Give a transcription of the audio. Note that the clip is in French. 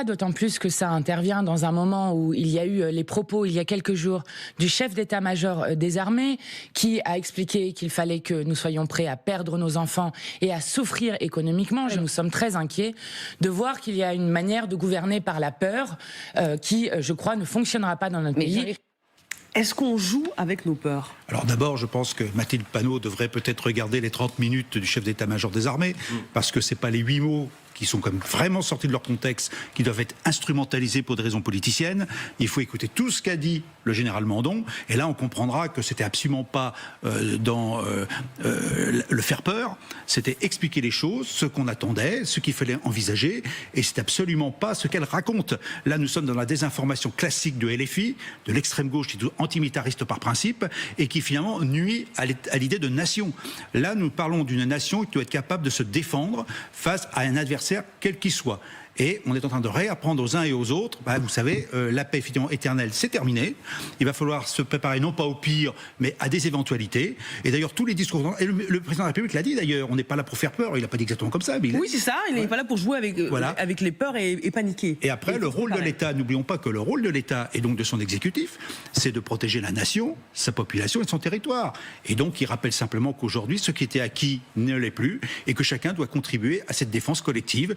délicat, d'autant plus que ça intervient dans un moment où il y a eu les propos, il y a quelques jours, du chef d'état-major des armées, qui a expliqué qu'il fallait que nous soyons prêts à perdre nos enfants et à souffrir économiquement. Nous sommes très inquiets de voir qu'il y a une manière de gouverner par la peur qui, je crois, ne fonctionnera pas dans notre pays. Est-ce qu'on joue avec nos peurs ? Alors d'abord, je pense que Mathilde Panot devrait peut-être regarder les 30 minutes du chef d'état-major des armées, parce que ce n'est pas les 8 mots qui sont comme vraiment sortis de leur contexte, qui doivent être instrumentalisés pour des raisons politiciennes. Il faut écouter tout ce qu'a dit le général Mandon, et là on comprendra que c'était absolument pas dans le faire peur, c'était expliquer les choses, ce qu'on attendait, ce qu'il fallait envisager, et c'est absolument pas ce qu'elle raconte. Là nous sommes dans la désinformation classique de LFI, de l'extrême gauche qui est antimilitariste par principe, et qui finalement nuit à l'idée de nation. Là nous parlons d'une nation qui doit être capable de se défendre face à un adversaire quel qu'il soit. Et on est en train de réapprendre aux uns et aux autres, vous savez, la paix finalement éternelle, c'est terminé. Il va falloir se préparer non pas au pire, mais à des éventualités. Et d'ailleurs, tous les discours... Et le président de la République l'a dit d'ailleurs, on n'est pas là pour faire peur, il n'a pas dit exactement comme ça. Mais oui, c'est ça, il n'est pas là pour jouer avec les peurs et paniquer. Et après, le rôle de l'État, n'oublions pas que le rôle de l'État, et donc de son exécutif, c'est de protéger la nation, sa population et son territoire. Et donc, il rappelle simplement qu'aujourd'hui, ce qui était acquis ne l'est plus, et que chacun doit contribuer à cette défense collective,